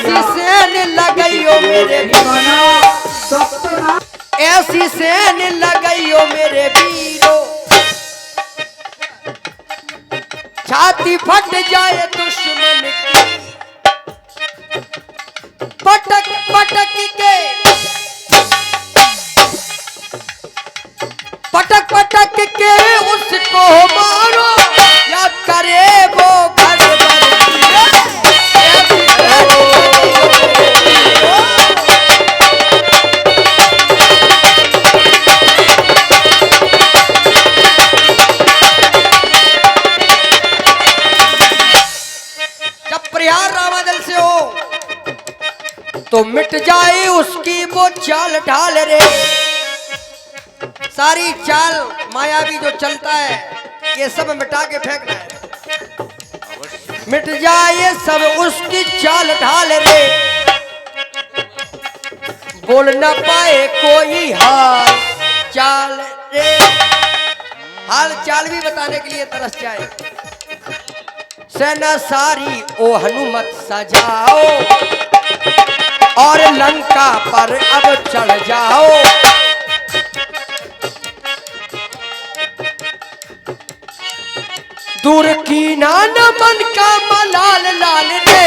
ऐसी सेन लगाइयो मेरे ऐसी सेन लगाइयो मेरे वीरो, छाती फट जाए दुश्मन की, पटक पटक के पटक पटक के उसको मारो, याद करे वो घर रामादल से हो तो मिट जाए उसकी वो चाल ढाल रे। सारी चाल मायावी जो चलता है ये सब मिटा के फेंकना है। मिट जाए सब उसकी चाल ढाल रे, बोल न पाए कोई हाल चाल रे। हाल चाल भी बताने के लिए तरस जाए। सेना सारी ओ हनुमत सजाओ और लंका पर अब चढ़ जाओ। दूर की नान मन का मलाल लाल रे,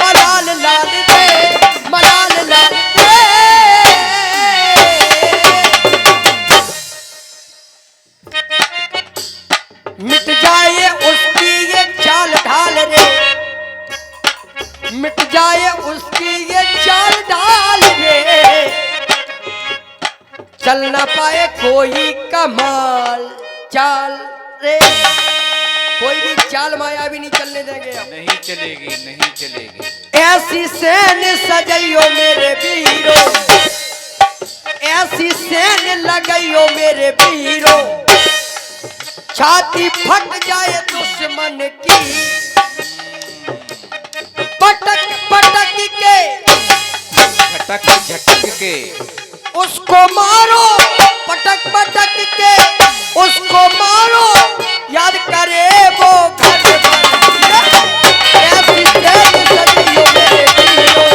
मलाल लाल रे, मलाल लाल रे। मिट जाए उसकी ये चाल ढाल रे, मिट जाए उसकी ये चाल ढाल रे, चल ना पाए कोई कमाल चाल रे। कोई भी चाल माया भी नहीं चलने देंगे हम। नहीं चलेगी, नहीं चलेगी। ऐसी सेन सजाइयो मेरे वीरो, ऐसी सेन लगाइयो मेरे वीरो, छाती फट जाए दुश्मन की, पटक पटक के झटक झटक के उसको मारो, पटक पटक के उसको मारो, याद करे वो घर ऐसी सेन सजाइयो मेरे वीरो।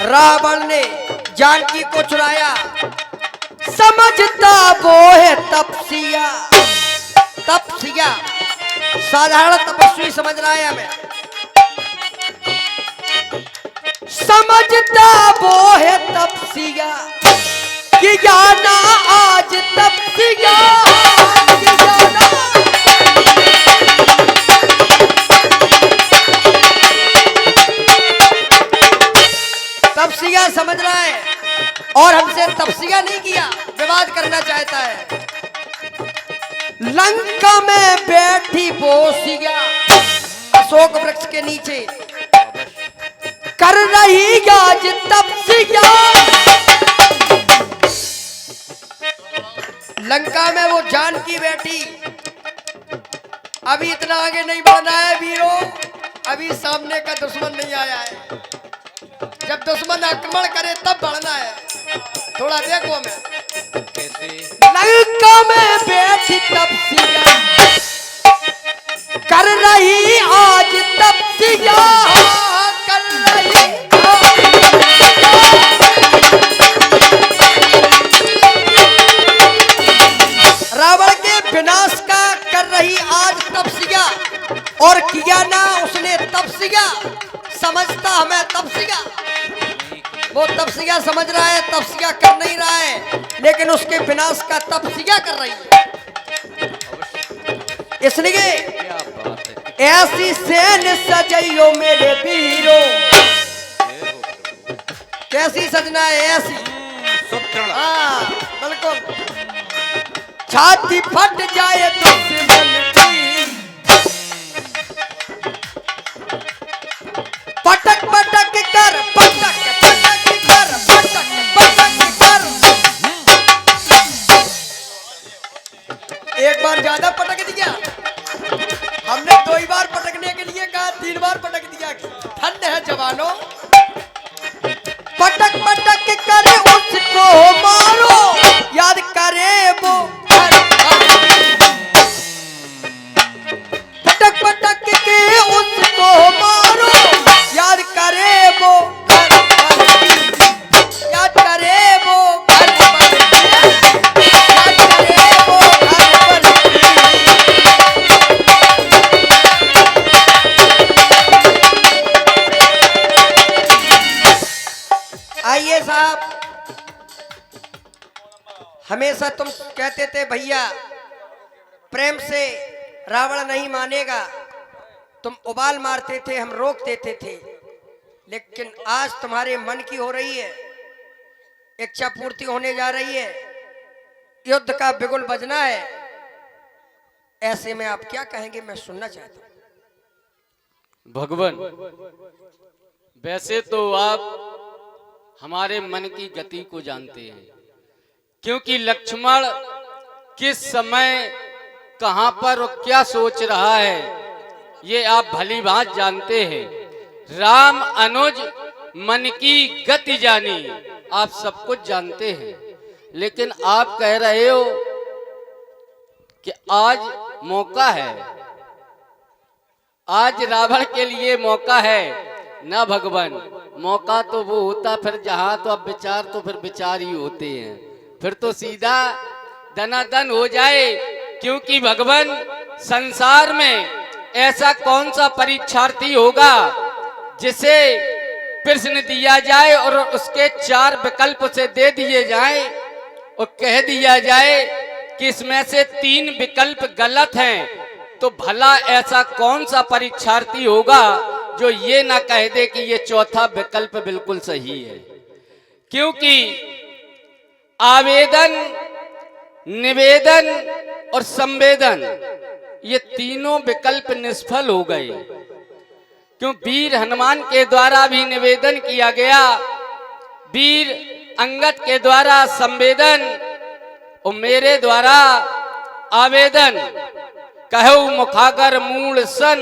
रावण ने जानकी को चुराया, समझता वो है तपसिया। तपसिया साधारण तपस्वी समझ रहा है हमें, समझता वो है तपसिया कि जाना आज तपसिया कि जाना। तपसिया समझ रहा है और हमसे तपसिया नहीं किया, विवाद करना चाहता है। लंका में बैठी बोसिया अशोक वृक्ष के नीचे कर रही आज तपसिया। लंका में वो जानकी बैठी। अभी इतना आगे नहीं बढ़ना है वीरों, अभी सामने का दुश्मन नहीं आया है। जब दुश्मन आक्रमण करे तब बढ़ना है। थोड़ा देखो मैं कैसे लंका में बैठी तपसिया कर रही आज तपसिया, कर रही रावण के विनाश का कर रही आज तपसिया। और किया ना उसने तपसिया, समझता हमें तपसिया। वो तपसिया समझ रहा है, तपसिया कर नहीं रहा है, लेकिन उसके विनाश का तपसिया कर रही है। इसलिए ऐसी सेन सजाइयो मेरे वीरो। कैसी सजना है? ऐसी हाँ बिल्कुल, छाती फट जाए दुश्मन की, पटक पटक कर, पटक पटक कर, पटक पटक कर। एक बार ज्यादा पटक दिया हमने, 2 बार पटकने के लिए कहा, 3 बार पटक दिया। ठंड है जवानों, पटक पटक कर उसको मारो। जैसा तुम कहते थे भैया प्रेम से रावण नहीं मानेगा, तुम उबाल मारते थे, हम रोक देते थे, लेकिन आज तुम्हारे मन की हो रही है, इच्छा पूर्ति होने जा रही है, युद्ध का बिगुल बजना है। ऐसे में आप क्या कहेंगे, मैं सुनना चाहता हूं। भगवान, वैसे तो आप हमारे मन की गति को जानते हैं, क्योंकि लक्ष्मण किस समय कहां पर और क्या सोच रहा है ये आप भली बात जानते हैं। राम अनुज मन की गति जानी, आप सब कुछ जानते हैं, लेकिन आप कह रहे हो कि आज मौका है, आज रावण के लिए मौका है ना भगवान। मौका तो वो होता फिर जहां, तो अब विचार तो फिर विचार ही होते हैं, फिर तो सीधा दनादन हो जाए। क्योंकि भगवान संसार में ऐसा कौन सा परीक्षार्थी होगा जिसे प्रश्न दिया जाए और उसके 4 विकल्प से दे दिए जाए और कह दिया जाए कि इसमें से 3 विकल्प गलत हैं, तो भला ऐसा कौन सा परीक्षार्थी होगा जो ये ना कह दे कि ये चौथा विकल्प बिल्कुल सही है। क्योंकि आवेदन, निवेदन और संवेदन ये तीनों विकल्प निष्फल हो गए। क्यों? वीर हनुमान के द्वारा भी निवेदन किया गया, वीर अंगद के द्वारा संवेदन और मेरे द्वारा आवेदन। कहो मुखागर मूल सन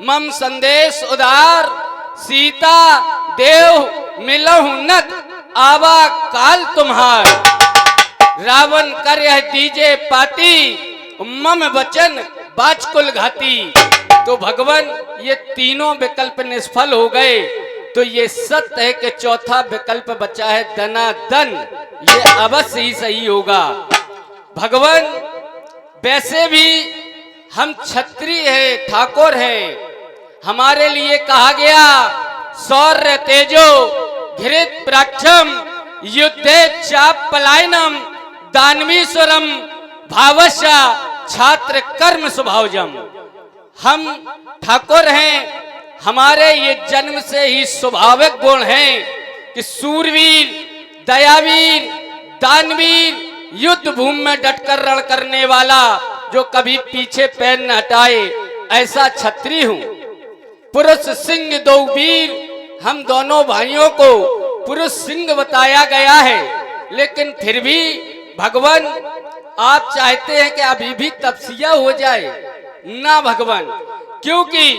मम संदेश उदार, सीता देव मिलहु नत आवा काल तुम्हार। रावण कर यह दीजे पाती, मम वचन बाजकुल घाती। तो भगवान ये तीनों विकल्प निष्फल हो गए, तो ये सत्य है कि चौथा विकल्प बचा है दनादन, ये अवश्य ही सही होगा। भगवान वैसे भी हम क्षत्रिय हैं, ठाकुर हैं, हमारे लिए कहा गया शौर्य तेजो घृत प्राक्षम युद्धे चाप पलायनम दानवीश्वरम भावस्या छात्र कर्म स्वभावजम। हम ठाकुर हैं, हमारे ये जन्म से ही स्वाभाविक गुण हैं कि सूरवीर, दयावीर, दानवीर, युद्ध भूमि में डटकर रण करने वाला, जो कभी पीछे पैर न हटाए, ऐसा क्षत्रिय हूं। पुरुष सिंह दो वीर, हम दोनों भाइयों को पुरुष सिंह बताया गया है, लेकिन फिर भी भगवान आप चाहते हैं कि अभी भी तपस्या हो जाए ना भगवान। क्योंकि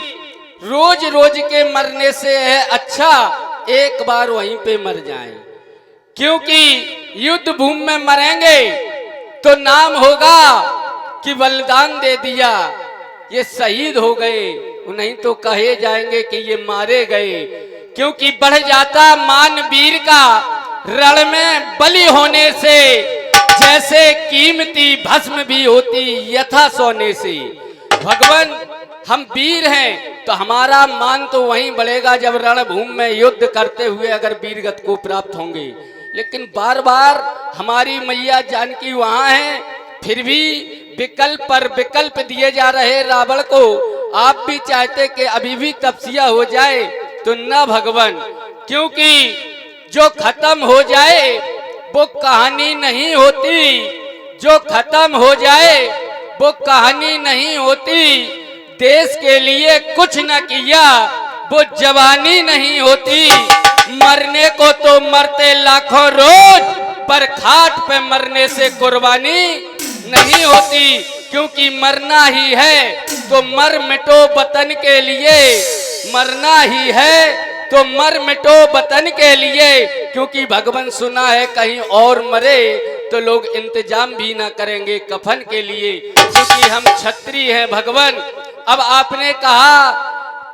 रोज रोज के मरने से है अच्छा एक बार वहीं पे मर जाएं। क्योंकि युद्ध भूमि में मरेंगे तो नाम होगा कि बलिदान दे दिया, ये शहीद हो गए, नहीं तो कहे जाएंगे कि ये मारे गए। क्योंकि बढ़ जाता मान वीर का रण में बलि होने से, जैसे कीमती भस्म भी होती यथा सोने से। भगवान हम वीर हैं तो हमारा मान तो वहीं बढ़ेगा जब रणभूमि में युद्ध करते हुए अगर वीरगत को प्राप्त होंगे। लेकिन बार बार हमारी मैया जानकी वहां है, फिर भी विकल्प पर विकल्प दिए जा रहे रावण को। आप भी चाहते कि अभी भी तपस्या हो जाए तो न भगवान, क्योंकि जो खत्म हो जाए वो कहानी नहीं होती, जो खत्म हो जाए वो कहानी नहीं होती। देश के लिए कुछ न किया वो जवानी नहीं होती। मरने को तो मरते लाखों रोज, पर खाट पे मरने से कुर्बानी नहीं होती। क्योंकि मरना ही है तो मर मिटो वतन के लिए, मरना ही है तो मर मिटो वतन के लिए। क्योंकि भगवान सुना है कहीं और मरे तो लोग इंतजाम भी ना करेंगे कफन के लिए। क्योंकि हम क्षत्रिय हैं भगवान। अब आपने कहा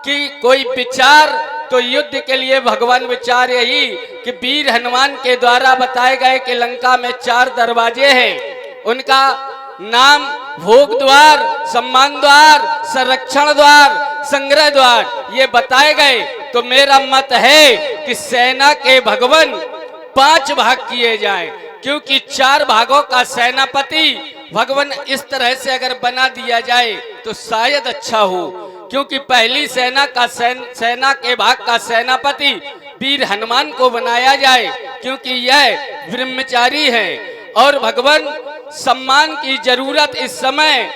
कि कोई विचार, तो युद्ध के लिए भगवान विचार यही कि वीर हनुमान के द्वारा बताए गए कि लंका में 4 दरवाजे हैं, उनका नाम भोग द्वार, सम्मान द्वार, संरक्षण द्वार, संग्रह द्वार ये बताए गए। तो मेरा मत है कि सेना के भगवान 5 भाग किए जाएं। क्योंकि 4 भागों का सेनापति भगवान इस तरह से अगर बना दिया जाए तो शायद अच्छा हो, क्योंकि पहली सेना के भाग का सेनापति वीर हनुमान को बनाया जाए, क्योंकि यह ब्रह्मचारी है और भगवान सम्मान की जरूरत इस समय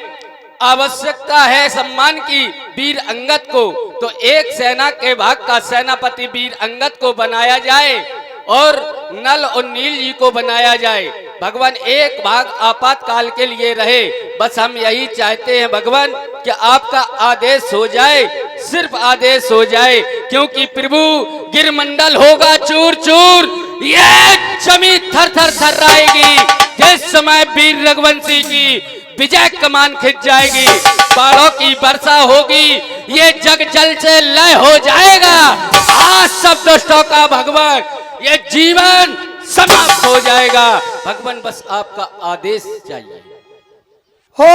आवश्यकता है सम्मान की वीर अंगद को, तो एक सेना के भाग का सेनापति वीर अंगद को बनाया जाए और नल और नील जी को बनाया जाए। भगवान एक भाग आपातकाल के लिए रहे, बस हम यही चाहते हैं भगवान कि आपका आदेश हो जाए, सिर्फ आदेश हो जाए, क्योंकि प्रभु गिरमंडल होगा चूर चूर, ये जमीन थर थर थर्राएगी जिस समय वीर रघुवंशी की विजय कमान खिंच जाएगी, बाढ़ों की वर्षा होगी, ये जग जल से लय हो जाएगा, आज सब दुष्टों का भगवान ये जीवन समाप्त हो जाएगा। भगवान बस आपका आदेश चाहिए। हो